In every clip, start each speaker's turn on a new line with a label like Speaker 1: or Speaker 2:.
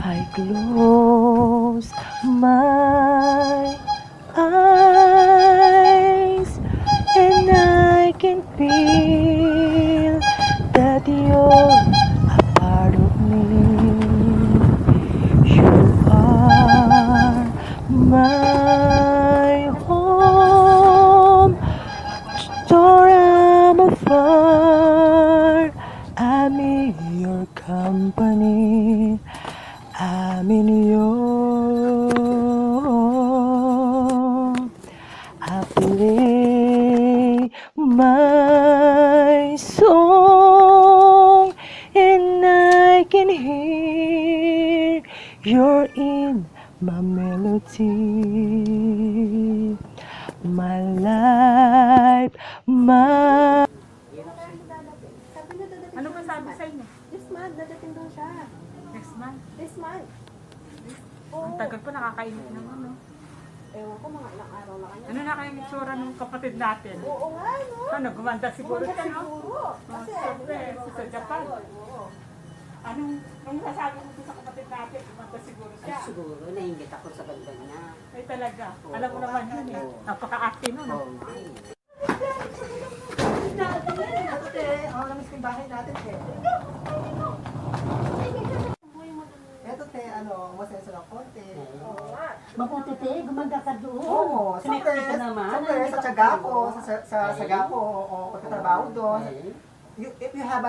Speaker 1: I close my eyes and I can feel that you're a part of me. You are my home. Though I'm afar, I'm in your company. I'm in your. I play my song and I can hear you're in my melody. My life, my.
Speaker 2: Ano ba sabi sa inyo?
Speaker 3: This month, dadating daw siya.
Speaker 2: Next month?
Speaker 3: This month.
Speaker 2: Ang tagal pa, nakakainit naman, no?
Speaker 3: Ewan ko, mga ilang araw na kanya.
Speaker 2: Ano na kayang itsura ng kapatid natin?
Speaker 3: Oo nga, no?
Speaker 2: Ano, gumanda siguro siya, no?
Speaker 3: Siguro. Kasi,
Speaker 2: Siyempre, sa Japan. Anong masasabi mo sa kapatid natin? Gumanda siguro siya.
Speaker 4: Ay, siguro, nainggit ako sa ganda niya.
Speaker 2: Ay talaga. Alam mo naman yun eh. Napaka-active nun.
Speaker 4: Oo, ay.
Speaker 1: Ate, namiss ko yung bahay natin, te. Eto, te, masenso ng konti.
Speaker 3: oo nga.
Speaker 4: Mabuti te, gumanda ka doon.
Speaker 1: Oo,
Speaker 4: Sinikti ka naman.
Speaker 1: Siyempre, sa tiyaga ko, sa saga ko, pagkatrabaho doon. If you have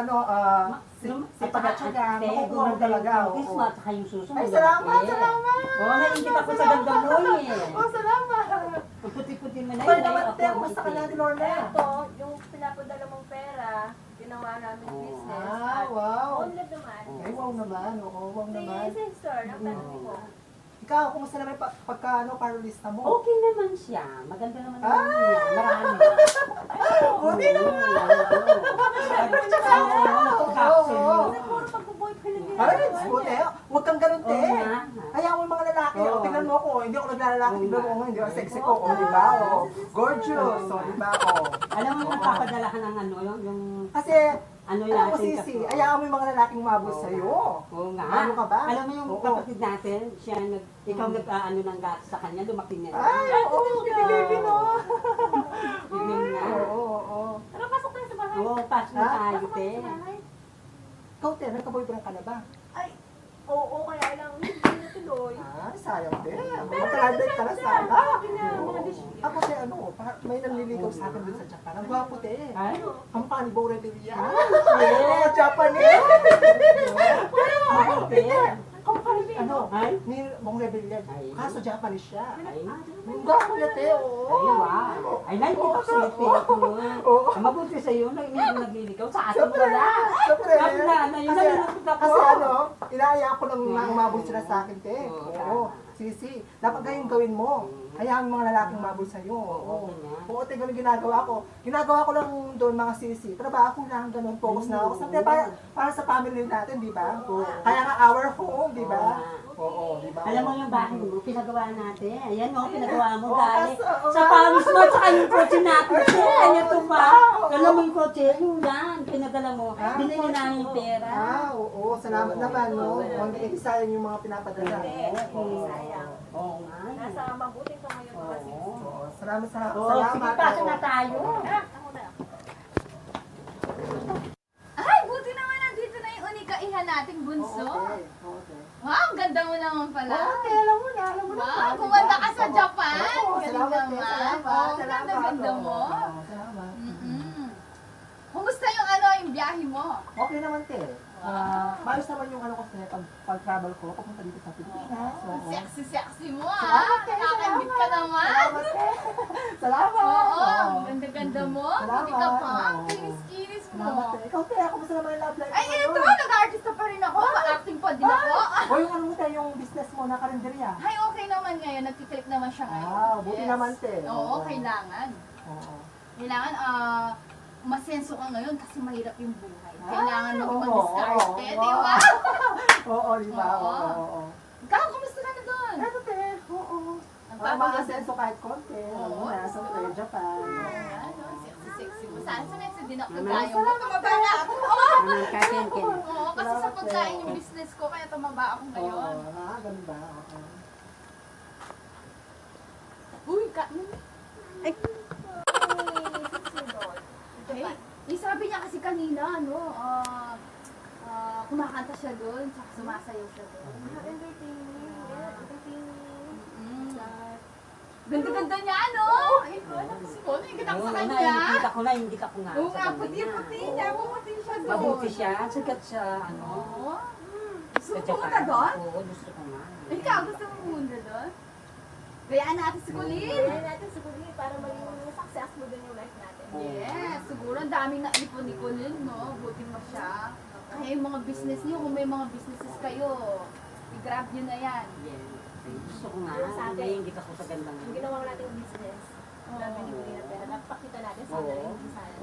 Speaker 1: pagkatsaga, makukuha mo talaga.
Speaker 4: Kisma at saka yung susunod.
Speaker 1: Ay, salamat, salamat!
Speaker 4: Oo, nainggit ako sa ganda mo eh.
Speaker 1: Oh, salamat!
Speaker 4: Ang puti-puti mo na
Speaker 1: Pwede
Speaker 4: yun.
Speaker 1: naman, te, kumusta ka natin, Lorna?
Speaker 3: Eto, yung pinapadala mong pera, ginawa namin business.
Speaker 1: Ah, wow!
Speaker 3: Online naman.
Speaker 1: Ay, wow naman, oo, wow naman.
Speaker 3: Si sister, ang tanong ko.
Speaker 1: Ikaw, kumusta naman pagka, parolista mo?
Speaker 4: Okay naman siya. Maganda naman naman niya. Marami.
Speaker 1: Buti naman!
Speaker 3: Puro pag-boyfriend na
Speaker 1: Parang, buti, huwag kang ganun, te.
Speaker 4: Oo nga.
Speaker 1: Hayaan mo yung mga lalaki.
Speaker 4: Oo.
Speaker 1: O, tignan mo ako. Hindi ako naglalaki.
Speaker 4: Oo
Speaker 1: Tignan mo
Speaker 4: nga.
Speaker 1: ako. Hindi ako sexy ko. O, diba? O, gorgeous. O, diba? O.
Speaker 4: Alam mo, nagpapadala ka ng ano, yung
Speaker 1: Kasi,
Speaker 4: ano
Speaker 1: alam mo,
Speaker 4: natin
Speaker 1: Sisi, hayaan mo yung mga lalaking umabot sa'yo.
Speaker 4: Oo nga.
Speaker 1: Ano ka ba?
Speaker 4: Alam mo yung
Speaker 1: Oo.
Speaker 4: kapatid natin, ikaw nag-ano ng gatas sa kanya, lumaki na.
Speaker 1: Ay, oo, baby, no?
Speaker 4: Yun nga.
Speaker 1: Oo.
Speaker 3: Tara, pasok tayo sa bahay.
Speaker 4: Oo, pass mo
Speaker 1: Ah,
Speaker 4: tayo,
Speaker 3: Pasok
Speaker 4: te.
Speaker 3: tayo sa bahay.
Speaker 1: Ikaw, te, nagka-boyfriend ka na ba?
Speaker 3: Ay, oo, kaya lang, hindi natuloy.
Speaker 1: Ah, sayang, te. Magka-graduate ka na sana. Oo. Ako, te, may nanliligaw sa akin dun sa Japan. Ang gwapo, te.
Speaker 4: Ay,
Speaker 1: Kamukha ni Bo Revilla.
Speaker 4: yes.
Speaker 1: Oo, Japanese.
Speaker 4: Mabuti. Ay?
Speaker 1: Ni Bong Revilla.
Speaker 4: Ay.
Speaker 1: Kaso Japanese siya.
Speaker 4: Ay,
Speaker 1: Ang gwapo niya, te. Oo.
Speaker 4: ay, wow. Ay, nakikita ko sa iyo,
Speaker 1: Oo.
Speaker 4: Ang mabuti sa iyo, hindi mo nagliligaw. Sa atin
Speaker 1: Siyempre,
Speaker 4: wala.
Speaker 1: siyempre.
Speaker 4: Tapos na, yun na nilapit ako.
Speaker 1: Kasi inaaya ko lang umabot sila sa akin, te. Oo. Sisi, dapat ganyan gawin mo. Hayaan mo mga lalaking umabot sa'yo. Oo. Oo, te, ganun ginagawa ko. Ginagawa ko lang doon mga sisi. Trabaho lang, ganun. Focus na ako. Siyempre, para sa family natin, di ba? Kaya nga our home, di ba? Oo, di ba?
Speaker 4: Alam mo yung bahay mo, pinagawa natin. Ayan o, pinagawa mo
Speaker 1: Oo,
Speaker 4: dahil
Speaker 1: oo,
Speaker 4: sa
Speaker 1: oo.
Speaker 4: pawis mo, tsaka yung kotse natin. Ayan ito pa.
Speaker 1: Oo.
Speaker 4: Alam mo yung kotse, yung yan, pinadala mo. Binili namin yung pera.
Speaker 1: Oo, salamat naman, no? Hindi sayang yung mga pinapadala.
Speaker 3: Hindi, sayang.
Speaker 4: Oo nga.
Speaker 3: Nasa mabuting ka ngayon mga sis.
Speaker 1: Oo, salamat.
Speaker 4: Sige, pasok na tayo.
Speaker 3: Ako na.
Speaker 5: Ay, buti naman nandito na yung unikaihan nating bunso.
Speaker 1: Okay.
Speaker 5: Wow, ang ganda mo naman pala.
Speaker 1: Okay, alam mo na.
Speaker 5: Wow, kumanda ka sa Japan.
Speaker 1: Oo,
Speaker 5: Galing
Speaker 1: salamat,
Speaker 5: naman.
Speaker 1: salamat.
Speaker 5: Oo, ganda mo.
Speaker 1: Oo, salamat.
Speaker 5: Mm-mm. Kumusta yung yung biyahe mo?
Speaker 1: Okay naman, te. Maayos naman yung ko, te, pag-travel ko, papunta dito sa Pilipinas. Oo.
Speaker 5: Sexy mo
Speaker 1: Salamat, te.
Speaker 5: Nakakabit ka naman.
Speaker 1: Salamat, te. Salamat.
Speaker 5: Oo, ang ganda-ganda mo.
Speaker 1: Salamat.
Speaker 5: Buti ka pa.
Speaker 1: Oo.
Speaker 5: Kinis-kinis
Speaker 1: Salamat,
Speaker 5: mo.
Speaker 1: te. Ikaw, te, kumusta naman yung love life
Speaker 5: Ay,
Speaker 1: mo
Speaker 5: eto,
Speaker 1: ngayon?
Speaker 5: nag-artista pa rin ako. Pa-acting pa din ako.
Speaker 1: O yung te, yung business mo na karinderya.
Speaker 5: Ay, okay naman ngayon. Nagkiklik naman siya ngayon.
Speaker 1: Buti naman, te.
Speaker 5: Oo, kailangan.
Speaker 1: Oo.
Speaker 5: Kailangan, masenso ka ngayon kasi mahirap yung buhay. Kailangan mo
Speaker 1: oo,
Speaker 5: mag-diskarte,
Speaker 1: oo,
Speaker 5: di ba?
Speaker 1: Oo, di ba?
Speaker 5: Oo.
Speaker 1: Oo.
Speaker 5: Ikaw, kumusta ka na doon?
Speaker 1: Eto, te. Oo.
Speaker 5: Ang
Speaker 1: Para
Speaker 5: papaganda.
Speaker 1: makasenso kahit konti.
Speaker 5: Oo.
Speaker 1: Nasa tayo, Japan.
Speaker 5: Ano, sexy mo. Saan sa Mexico din ako
Speaker 4: Mama,
Speaker 5: tayo? Tumaba na ako.
Speaker 4: Anong kakin kin?
Speaker 5: Oo, kasi sa pagkain yung business ko, kaya tumaba ako ngayon.
Speaker 1: Oo, ganun ba? Oo.
Speaker 5: Uy, Ay, sabi niya kasi kanina, ano, kumakanta siya doon, tsaka sumasayaw siya doon. Ganda-ganda niya, ano? Ay, wala kasi ko, nakikita ko sa kanya.
Speaker 4: Nakikita ko nga.
Speaker 5: Oo
Speaker 4: sa
Speaker 5: nga,
Speaker 4: ganda niya.
Speaker 5: puti-puti niya, puti siya doon.
Speaker 4: Mabuti siya, sikat siya, ano.
Speaker 5: Oo. Gusto
Speaker 4: sa
Speaker 5: mo pumunta
Speaker 4: Japan.
Speaker 5: doon?
Speaker 4: Oo, gusto ko nga.
Speaker 5: Ikaw, gusto mo pumunta doon? Bayaan natin si Colleen.
Speaker 3: Kaya natin siguro para maging successful din yung life natin.
Speaker 5: Yes, siguro ang daming naipon ni Colleen, no? Buti mo siya. Kaya yung mga business niyo, kung may mga businesses kayo, i-grab nyo na yan.
Speaker 4: Yes. Gusto ko nga.
Speaker 3: Yung sa atin.
Speaker 4: Naiingit ako sa ganda
Speaker 3: Yung
Speaker 4: nga.
Speaker 3: ginawa nating business, grabe ni Uli na pera. Napakita natin sa
Speaker 4: Oo.
Speaker 3: atin yung sana.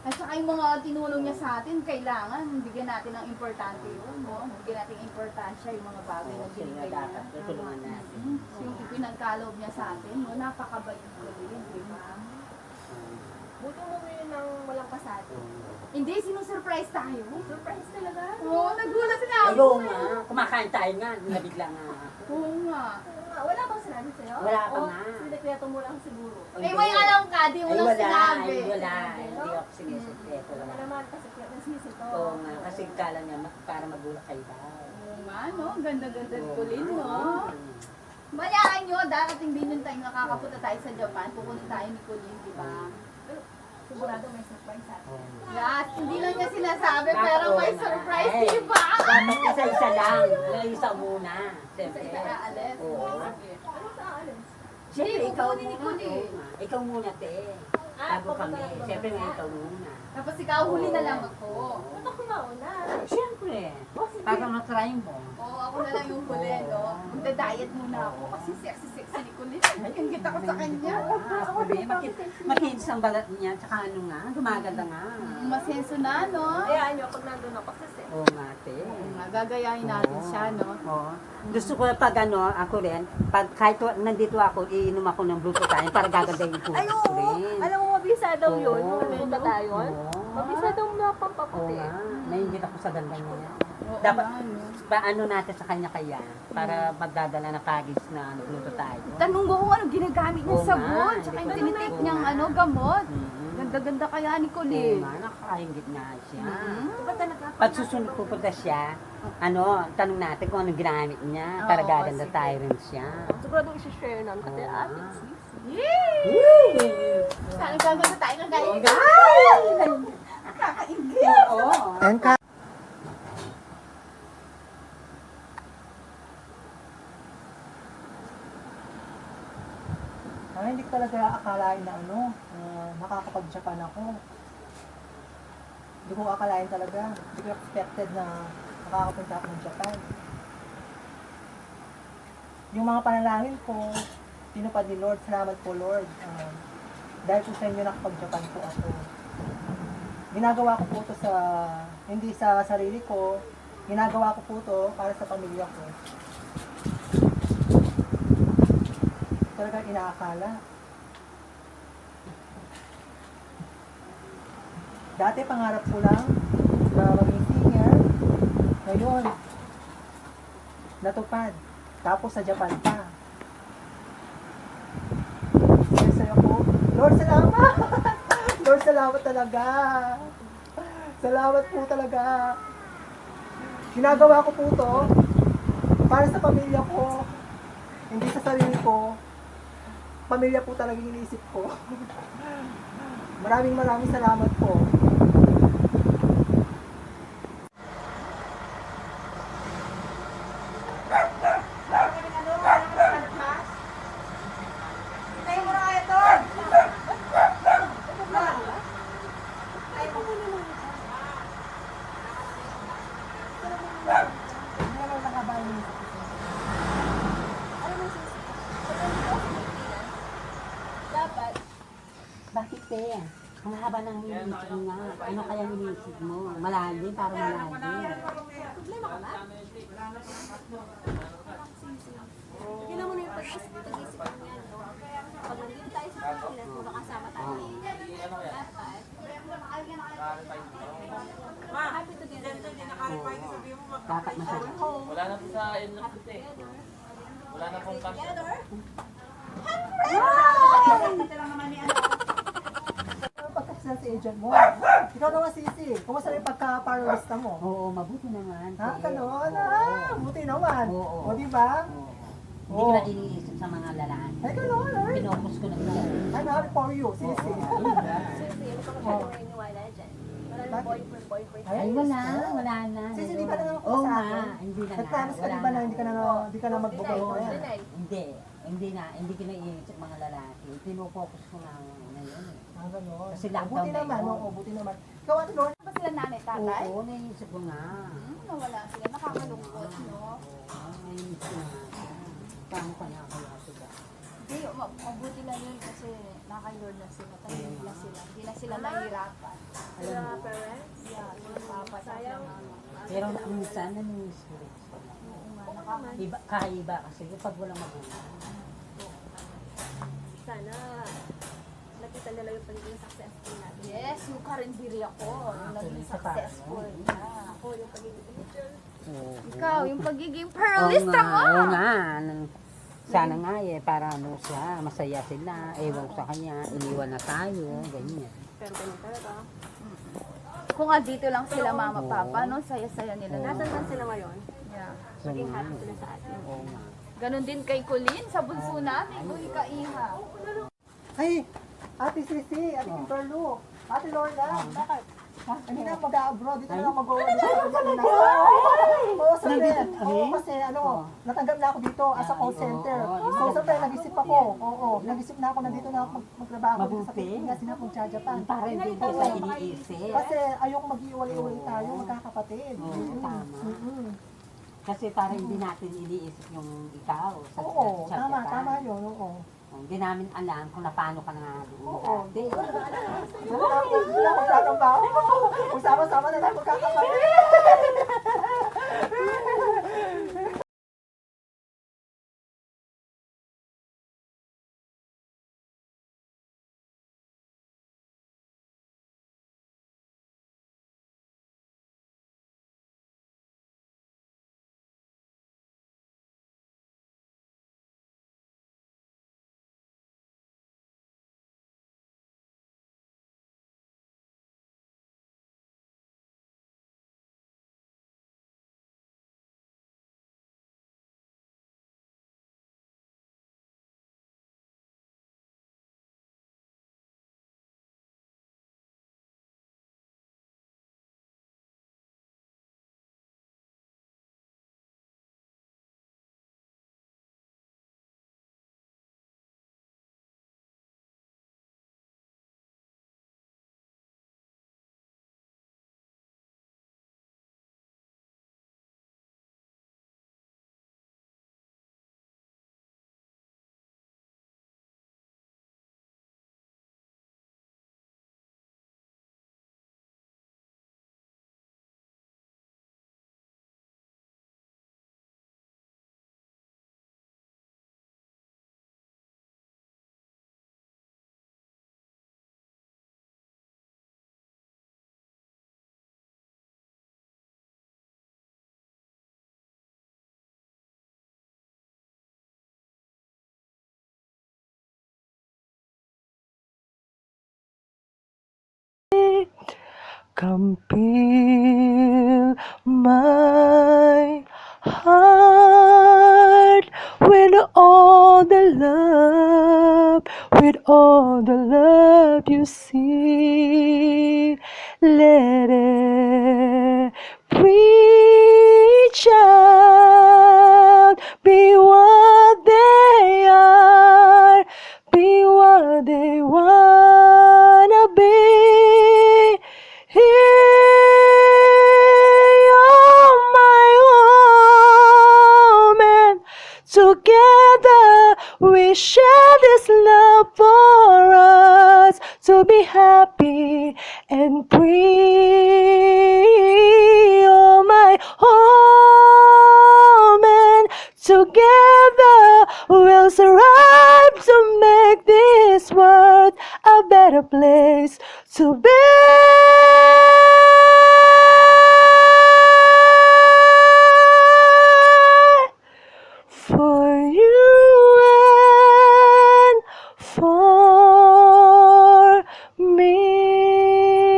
Speaker 5: At saka yung mga tinulong niya sa atin, kailangan bigyan natin ng importante yun, no? Bigyan natin importansya yung mga bagay na
Speaker 4: Oo, sila
Speaker 5: binigay
Speaker 4: dapat.
Speaker 5: niya.
Speaker 4: Tutulungan natin.
Speaker 5: Yung ipinagkaloob niya sa atin, no? Napakabait ko rin, di ba?
Speaker 3: Buti mo yun ng walang pasado.
Speaker 5: Hindi, sinusurprise tayo.
Speaker 3: Surprise talaga.
Speaker 5: Oo, nagulat na ako.
Speaker 4: Ayaw nga. Kumakain tayo nga. Nabigla nga.
Speaker 5: Oo nga.
Speaker 3: Wala bang sinabi sa'yo?
Speaker 4: Wala pa
Speaker 3: O,
Speaker 4: nga.
Speaker 3: sinekreto mo lang siguro.
Speaker 5: Eh, may alam ka, di mo
Speaker 4: Ay,
Speaker 5: lang
Speaker 4: wala.
Speaker 5: sinabi.
Speaker 4: Ay, wala. Hindi ako sinisikreto.
Speaker 3: Wala
Speaker 4: Wala.
Speaker 3: naman kasi kaya sisi to.
Speaker 4: Oo nga. Kasi kala niya para magulak kayo daw.
Speaker 5: Oo nga, no? Ganda-ganda
Speaker 4: Oo.
Speaker 5: ko rin, no?
Speaker 4: Oo.
Speaker 5: Bayaan nyo, darating din yung time nakakapunta tayo sa Japan, pupunta tayo ni Colleen, di ba?
Speaker 3: Sigurado may surprise sa atin.
Speaker 4: Oo.
Speaker 5: Yes, hindi lang niya sinasabi,
Speaker 4: Dapat
Speaker 5: pero may
Speaker 4: oo nga.
Speaker 5: surprise,
Speaker 4: Ay,
Speaker 5: di ba?
Speaker 4: Dapat isa-isa lang. Isa muna.
Speaker 5: Sa
Speaker 4: Siyempre.
Speaker 5: isa aalis.
Speaker 4: Oo.
Speaker 5: Sige.
Speaker 3: Ano sa alis?
Speaker 4: Siyempre,
Speaker 5: Hindi,
Speaker 4: ikaw
Speaker 5: kukunin ni
Speaker 4: muna.
Speaker 5: Colleen.
Speaker 4: Oo nga. Ikaw muna, te. Bago kami. Siyempre, nga ikaw muna.
Speaker 5: Tapos ikaw, huli na lang ako.
Speaker 3: Ba't ako mauna?
Speaker 4: Siyempre. Para matry mo.
Speaker 5: Oo, ako na lang yung huli, no? Magda-diet muna ako kasi sexy-sexy ni Colleen. Yung kita ko sa kanya.
Speaker 4: Ako rin. Makinis ang balat niya. Tsaka ano nga. Gumaganda nga.
Speaker 5: Masenso na, no?
Speaker 3: Hayaan nyo pag nandun ako kasi.
Speaker 4: Oo nga, te.
Speaker 5: Oo nga, gagayahin natin
Speaker 4: Oo.
Speaker 5: siya, no?
Speaker 4: Oo. Gusto ko pag ano, ako rin, pag kahit nandito ako, iinom ako ng blue tayo para gagandahin ko.
Speaker 3: Ay, oo.
Speaker 4: rin.
Speaker 3: Alam mo, mabisa daw yun.
Speaker 4: Oo.
Speaker 3: Pupunta tayo.
Speaker 4: Oo.
Speaker 3: Mabisa daw na
Speaker 4: Oo
Speaker 3: pampaputi.
Speaker 4: nga. Naingit ako sa ganda niya.
Speaker 5: Oo
Speaker 4: Dapat,
Speaker 5: nga, no?
Speaker 4: paano natin sa kanya kaya? Para magdadala ng package na nagluto tayo.
Speaker 5: Tanong mo kung ano ginagamit niyang
Speaker 4: Oo nga,
Speaker 5: sabon, tsaka
Speaker 4: hindi
Speaker 5: yung
Speaker 4: ko
Speaker 5: tinitik
Speaker 4: alam.
Speaker 5: niyang
Speaker 4: Oo
Speaker 5: ano,
Speaker 4: nga.
Speaker 5: gamot.
Speaker 4: Mhm.
Speaker 5: Ganda-ganda kaya ni
Speaker 4: Oo
Speaker 5: Colleen.
Speaker 4: nga, nakakaingit nga siya.
Speaker 3: Diba talaga?
Speaker 4: Pag susunod pupunta siya, ano, tanong natin kung anong ginamit niya para
Speaker 5: Oo,
Speaker 4: gaganda
Speaker 5: sige.
Speaker 4: tayo rin siya.
Speaker 3: Sigurado isi-share namin kasi
Speaker 4: Oo.
Speaker 3: ate.
Speaker 5: Yay! Sana gaganda tayo ng gaya. Nakakaingit.
Speaker 4: Oo.
Speaker 1: And ka hindi ko talaga akalain na ano, makakapag-Japan ako. Hindi ko akalain talaga. Hindi ko expected na makakapunta ako ng Japan. Yung mga panalangin ko, tinupad ni Lord. Salamat po, Lord. Dahil po sa inyo nakapag-Japan po ako. Ginagawa ko po ito sa, hindi sa sarili ko, ginagawa ko po ito para sa pamilya ko. Talagang inaakala. Dati pangarap ko lang na maging singer. Ngayon, natupad. Tapos sa Japan pa. Kasi ako, Lord, salamat! Lord, salamat talaga. Salamat po talaga. Ginagawa ko po to para sa pamilya ko. Hindi sa sarili ko. Pamilya po talaga yung iniisip ko. Maraming salamat po.
Speaker 3: Dapat,
Speaker 4: Bakit te? haba ng iniisip mo nga. Ano kaya iniisip mo? Malalim, parang malalim.
Speaker 3: Problema ka ba? Tingnan mo na yung pag-isip mo yan, no? Pag nandito tayo sa Pilipinas, kung makasama tayo, dapat, happy together.
Speaker 4: Dapat masaya.
Speaker 6: Wala na po sa inlock dito eh. Wala na pong cash.
Speaker 2: Dito lang naman ni ano.
Speaker 1: Pagkakasal si agent mo. Ikaw naman, Sisi. Kumusta na yung pagka-parolista mo?
Speaker 4: Oo, mabuti naman.
Speaker 1: Ha?
Speaker 4: Eh,
Speaker 1: Ganon?
Speaker 4: oo.
Speaker 1: Buti naman.
Speaker 4: Oo.
Speaker 1: O, di ba?
Speaker 4: Oo. Hindi ko na iniisip sa mga lalaki.
Speaker 1: Ay, ganon. Ay.
Speaker 4: Pinokus ko na sila.
Speaker 1: I'm happy for you, Sisi.
Speaker 3: Seriously, ano ka masyadong naniniwala dyan? Wala nang boyfriend.
Speaker 4: Ay, wala na.
Speaker 1: Sisi, di ba naman
Speaker 4: Oo
Speaker 1: sa
Speaker 4: nga,
Speaker 1: akin?
Speaker 4: hindi na nga.
Speaker 1: Nag-promise ka
Speaker 4: Wala
Speaker 1: di ba na
Speaker 4: na.
Speaker 1: hindi ka na mag-boyfriend?
Speaker 3: Deny.
Speaker 4: Hindi ko na iniisip mga lalaki. Pinokus ko lang ngayon eh.
Speaker 1: Ah, ganon.
Speaker 4: Kasi lockdown
Speaker 1: Buti
Speaker 4: na
Speaker 1: naman,
Speaker 4: yun.
Speaker 1: oo, buti naman. Ikaw, Ate Lorna?
Speaker 5: Ba sila nanay, tatay?
Speaker 4: Oo, naiisip ko nga.
Speaker 5: Nawala sila. Nakakalungkot, no?
Speaker 4: Oo, naiisip ko nga. Paano kaya kaya sila?
Speaker 5: Hindi, mabuti lang yun kasi naka-Lord na sila. Tahimik na sila. Hindi na sila nahihirapan.
Speaker 4: Alam mo,
Speaker 3: Parents?
Speaker 5: Yeah, yung papa na
Speaker 3: Sayang.
Speaker 4: pero minsan namiss ko rin.
Speaker 5: Oo nga, nakaka-
Speaker 4: Iba, kaiba kasi pag walang magulang.
Speaker 3: Sana nakita nila yung pagiging successful natin.
Speaker 5: Yes, yung karindiri ako. Yung naging
Speaker 4: tuloy sa paro.
Speaker 5: successful na.
Speaker 3: Ako yung pagiging teacher.
Speaker 4: Oo.
Speaker 5: Ikaw, yung pagiging
Speaker 4: Oo
Speaker 5: pearlista
Speaker 4: nga,
Speaker 5: mo.
Speaker 4: oo nga. Sana nga eh, para ano siya, masaya sila, ewan ko sa kanya, iniwan na tayo, ganyan.
Speaker 3: Pero ganun talaga.
Speaker 5: Kung nga dito lang sila mama,
Speaker 4: Oo.
Speaker 5: papa, no? Saya-saya nila.
Speaker 4: Oo.
Speaker 3: Nasaan man sila ngayon?
Speaker 5: Yeah.
Speaker 3: Maging
Speaker 4: Oo
Speaker 3: happy
Speaker 4: nga.
Speaker 3: sila sa atin.
Speaker 4: Oo nga.
Speaker 5: Ganon din kay Colleen sa bunso natin. Uy, kaiha.
Speaker 1: Ay, Ate Sisi, Ate Kimberlo, Ate Lorna, bakit? Hindi na mag-abroad, dito na lang mag-abroad dito sa Pilipinas. Oo, sabi.
Speaker 4: Nandito kami?
Speaker 1: Oo, kasi natanggap na ako dito as a call
Speaker 4: Ay,
Speaker 1: center.
Speaker 4: oo,
Speaker 1: So, sabi, nag-isip ako. Oo, nag-isip na ako, nandito na ako magtrabaho dito sa
Speaker 4: Mabuti.
Speaker 1: Pilipinas, hindi na akong Japan.
Speaker 4: Para hindi ko sa iniisip.
Speaker 1: Kasi ayoko mag-iwalay-iwalay tayo, magkakapatid.
Speaker 4: Oo, tama.
Speaker 1: Mm-mm.
Speaker 4: Kasi para hindi natin iniisip yung ikaw sa
Speaker 1: Oo,
Speaker 4: sa
Speaker 1: tama,
Speaker 4: Japan.
Speaker 1: tama yun, oo.
Speaker 4: Hindi namin alam kung paano ka na doon
Speaker 1: Oo.
Speaker 4: dati.
Speaker 1: Hindi na ako magtatrabaho. Usama-sama na tayo magkakapatid. Come fill my heart with all the love you see. Let every child be what they are, be what they wanna be. You're my home, and together we share this love for us to be happy
Speaker 7: and free. Oh, my home, and together we'll strive to make this world a better place to be. For